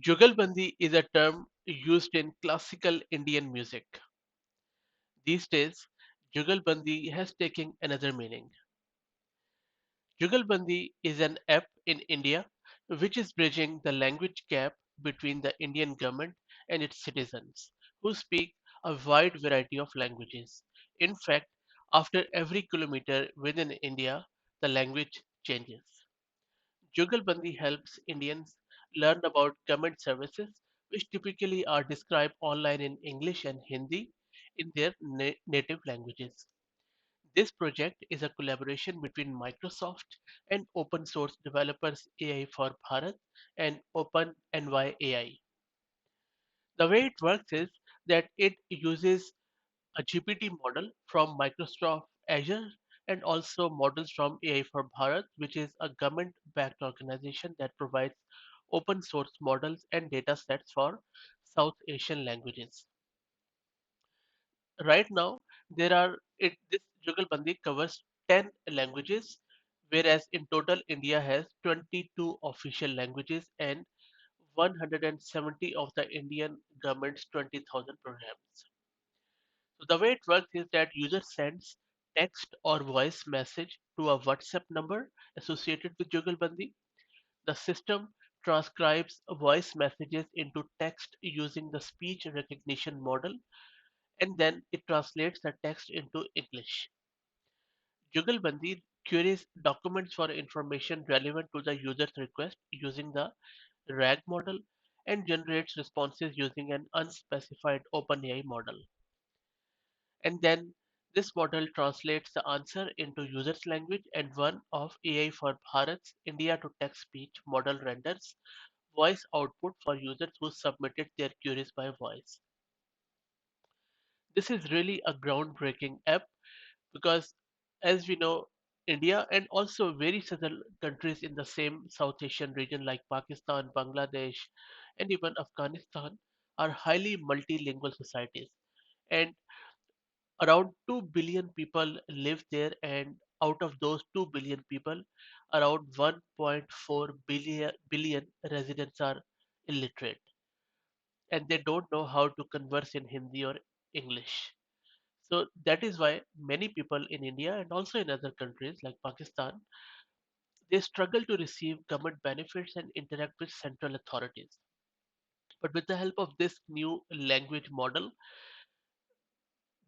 Jugalbandi is a term used in classical Indian music. These days, Jugalbandi has taken another meaning. Jugalbandi is an app in India which is bridging the language gap between the Indian government and its citizens who speak a wide variety of languages. In fact, after every kilometer within India, the language changes. Jugalbandi helps Indians learn about government services which typically are described online in English and Hindi in their native languages. This project is a collaboration between Microsoft and open source developers AI for Bharat and OpenNY AI. The way it works is that it uses a GPT model from Microsoft Azure and also models from AI for Bharat, which is a government backed organization that provides open source models and data sets for South Asian languages. Right now, this Jugalbandi covers 10 languages, whereas in total India has 22 official languages and 170 of the Indian government's 20,000 programs. So the way it works is that user sends text or voice message to a WhatsApp number associated with Jugalbandi. The system transcribes voice messages into text using the speech recognition model, and then it translates the text into English. Jugalbandi queries documents for information relevant to the user's request using the RAG model and generates responses using an unspecified OpenAI model. And then this model translates the answer into user's language, and one of AI for Bharat's India to text speech model renders voice output for users who submitted their queries by voice. This is really a groundbreaking app because, as we know, India and also various other countries in the same South Asian region like Pakistan, Bangladesh, and even Afghanistan are highly multilingual societies. And around 2 billion people live there, and out of those 2 billion people, around 1.4 billion residents are illiterate and they don't know how to converse in Hindi or English. So that is why many people in India and also in other countries like Pakistan, they struggle to receive government benefits and interact with central authorities. But with the help of this new language model,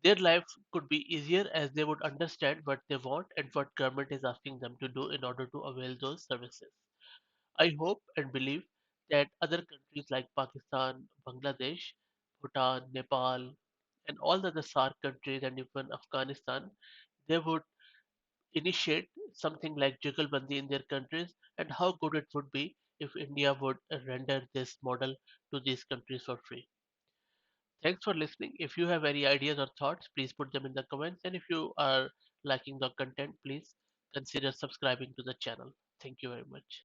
their life could be easier as they would understand what they want and what government is asking them to do in order to avail those services. I hope and believe that other countries like Pakistan, Bangladesh, Bhutan, Nepal, and all the other SAARC countries and even Afghanistan, they would initiate something like Jugalbandi in their countries, and how good it would be if India would render this model to these countries for free. Thanks for listening. If you have any ideas or thoughts, please put them in the comments. And if you are liking the content, please consider subscribing to the channel. Thank you very much.